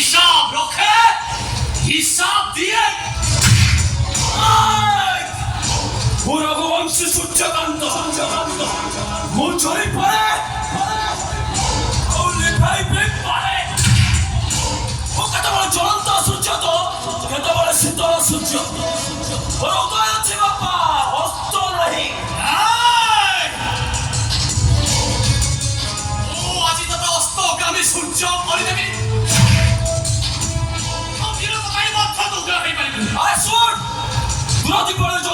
হিসাব রক্ষে হিসাব দিয়ে রঘুবংশী সূর্যকান্ত মুচরি পড়ে কত বড় জ্বলন্ত সূর্য তো কত বড় শীতল সূর্য উদয় আছে বাবা অস্ত নাহি ও আজি তো অস্তগামী সূর্য পরিদেবী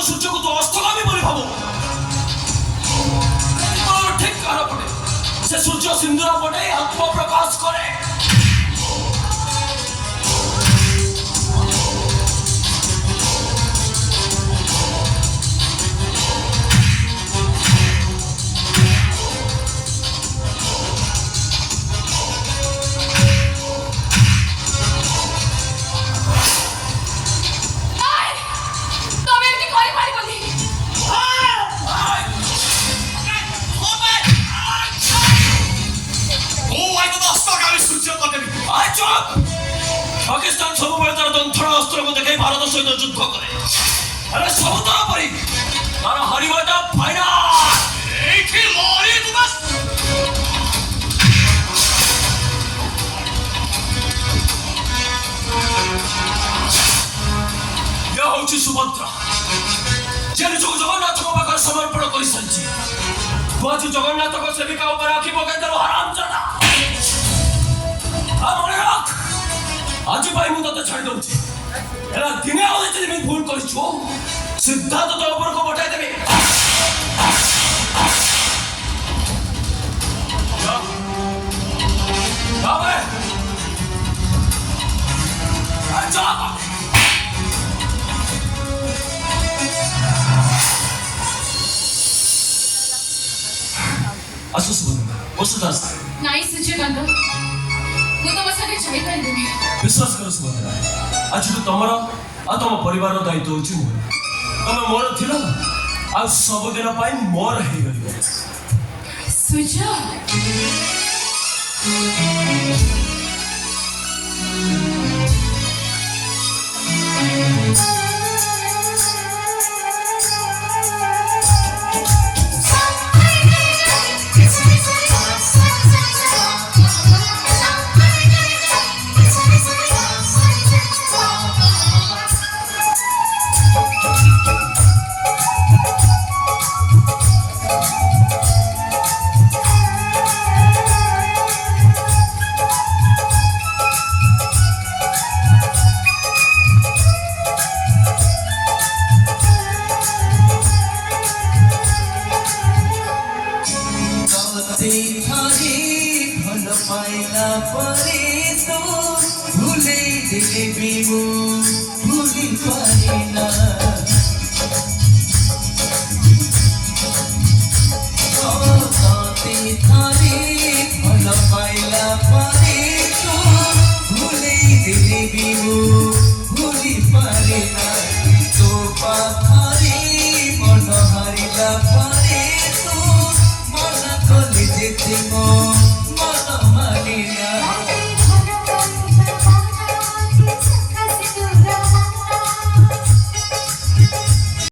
সূর্য কত অস্তগামী বলে ভাবো ঠিক কারো পটে সে সূর্য সিন্ধুর পটে আত্মপ্রকাশ করে পাকিস্তান সর্বপ্রথম তারা যন্ত্রণা অস্ত্র দেখে ভারতের সহিত যুদ্ধ করে আরে সমতল পরি তারা হারিবাটা পায় না এই কি লরি তোমার ইয়া হচ্ছে সুভদ্রা যে নিজକୁ ଜଗନ୍ନାଥଙ୍କ ପାଖରେ ସମର୍ପଣ କରିସାରିଛି ତୁ ଆଜି ଜଗନ୍ନାଥଙ୍କ ସେବିକା ଉପରେ ଆଖି ପକାଇଦେଲୁ ହାରାମଜାଦା ମନେ ରଖ ଆଜି ପାଇଁ ମୁଁ ତତେ ଛାଡ଼ି ଦଉଛି ହେଲା ଦିନେ ଆଉ ଯଦି ଭୁଲ କରିଛୁ ସିଧା ତତେ ଉପରକୁ ପଠାଇଦେବି ଆସୁ ସୁଭଦ୍ରା ବସୁଦାସ ନାଇଁ ସୂର୍ଯ୍ୟକାନ୍ତ ମୁଁ ତମ ସାଙ୍ଗେ ଯାଇପାରିବିନି ବିଶ୍ୱାସ କର ସୁଭଦ୍ରା ଆଜିଠୁ ତମର ଆଉ ତମ ପରିବାରର ଦାୟିତ୍ୱ ହେଉଛି ମୋର ତମେ ମୋର ଥିଲ ଆଉ ସବୁଦିନ ପାଇଁ ମୋର ହେଇଗଲି ସୂର୍ଯ୍ୟ পাইলা পরে তো ভুলে দেবে ভুলি পারি